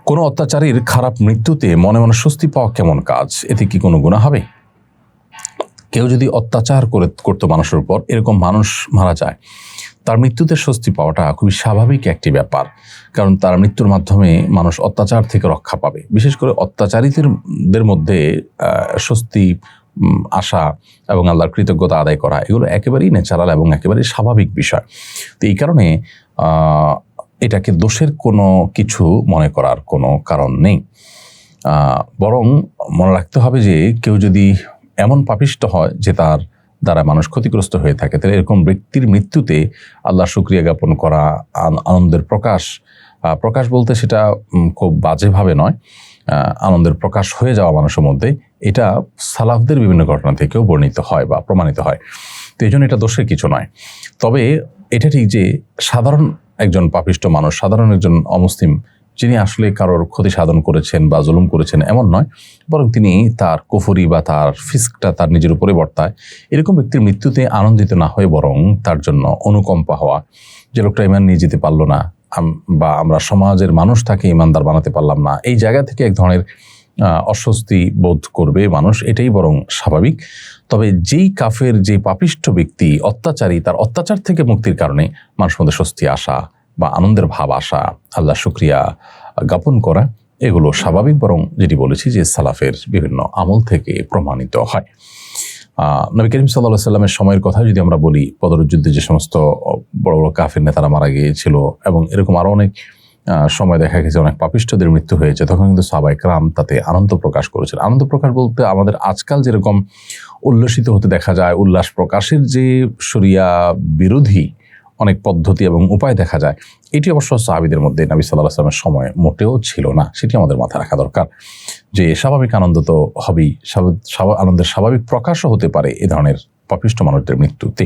কোনো অত্যাচারীর খারাপ মৃত্যুতে মনে মনে স্বস্তি পাওয়া কেমন কাজ? এতে কি কোনো গুনাহ হবে? কেউ যদি অত্যাচার করতো মানুষের উপর, এরকম মানুষ মারা যায়, তার মৃত্যুতে স্বস্তি পাওয়াটা খুবই স্বাভাবিক একটি ব্যাপার। কারণ তার মৃত্যুর মাধ্যমে মানুষ অত্যাচার থেকে রক্ষা পাবে। বিশেষ করে অত্যাচারীদের মধ্যে স্বস্তি আশা এবং আল্লাহর কৃতজ্ঞতা আদায় করা, এগুলো একেবারেই ন্যাচারাল এবং একেবারেই স্বাভাবিক বিষয়। তো এই কারণে এটাকে দোষের কোনো কিছু মনে করার কোনো কারণ নেই। বরং মনে রাখতে হবে যে কেউ যদি এমন পাপিষ্ট হয় যে তার দ্বারা মানুষ ক্ষতিগ্রস্ত হয়ে থাকে, তাহলে এরকম ব্যক্তির মৃত্যুতে আল্লাহর শুকরিয়া জ্ঞাপন করা, আনন্দের প্রকাশ বলতে সেটা খুব বাজেভাবে নয়, আনন্দের প্রকাশ হয়ে যাওয়া মানুষের মধ্যে, এটা সালাফদের বিভিন্ন ঘটনা থেকেও বর্ণিত হয় বা প্রমাণিত হয়। তো এই জন্য এটা দোষের কিছু নয়। তবে এটা ঠিক যে সাধারণ একজন পাপিষ্ট মানুষ, সাধারণ একজন অমুসলিম, যিনি আসলে কারোর ক্ষতি সাধন করেছেন বা জুলুম করেছেন এমন নয়, বরং তিনি তার কুফরি বা তার ফিস্কটা তার নিজের উপরে বর্তায়, এরকম ব্যক্তির মৃত্যুতে আনন্দিত না হয়ে বরং তার জন্য অনুকম্পা হওয়া, যে লোকটা ইমান নিয়ে যেতে পারলো না বা আমরা সমাজের মানুষ তাকে ইমানদার বানাতে পারলাম না, এই জায়গা থেকে এক ধরনের অস্বস্তি বোধ করবে মানুষ, এটাই বরং স্বাভাবিক। তবে যেই কাফের, যে পাপিষ্ঠ ব্যক্তি অত্যাচারী, তার অত্যাচার থেকে মুক্তির কারণে মানুষের মধ্যে স্বস্তি আসা বা আনন্দের ভাব আসা, আল্লাহ শুকরিয়া জ্ঞাপন করা, এগুলো স্বাভাবিক। বরং যেটি বলেছি যে সালাফের বিভিন্ন আমল থেকে প্রমাণিত হয়। নবী করিম সাল্লাল্লাহু আলাইহি সাল্লামের সময়ের কথা যদি আমরা বলি, বদর যুদ্ধে যে সমস্ত বড় বড় কাফের নেতারা মারা গিয়েছিল এবং এরকম আরো অনেক সময় দেখা গেছে অনেক পাপিষ্ঠদের মৃত্যু হয়েছে, তখন কিন্তু সাহাবায়ে কেরাম তাতে আনন্দ প্রকাশ করেছেন। আনন্দ প্রকাশ বলতে আমাদের আজকাল যেরকম উল্লসিত হতে দেখা যায়, উল্লাস প্রকাশের যে শরিয়া বিরোধী অনেক পদ্ধতি এবং উপায় দেখা যায়, এটি অবশ্য সাহাবীদের মধ্যে নবী সাল্লাল্লাহু আলাইহি ওয়াসাল্লামের সময় মোটেও ছিল না। সেটি আমাদের মাথায় রাখা দরকার যে স্বাভাবিক আনন্দ তো হবেই, আনন্দের স্বাভাবিক প্রকাশও হতে পারে এ ধরনের পাপিষ্ঠ মানুষদের মৃত্যুতে।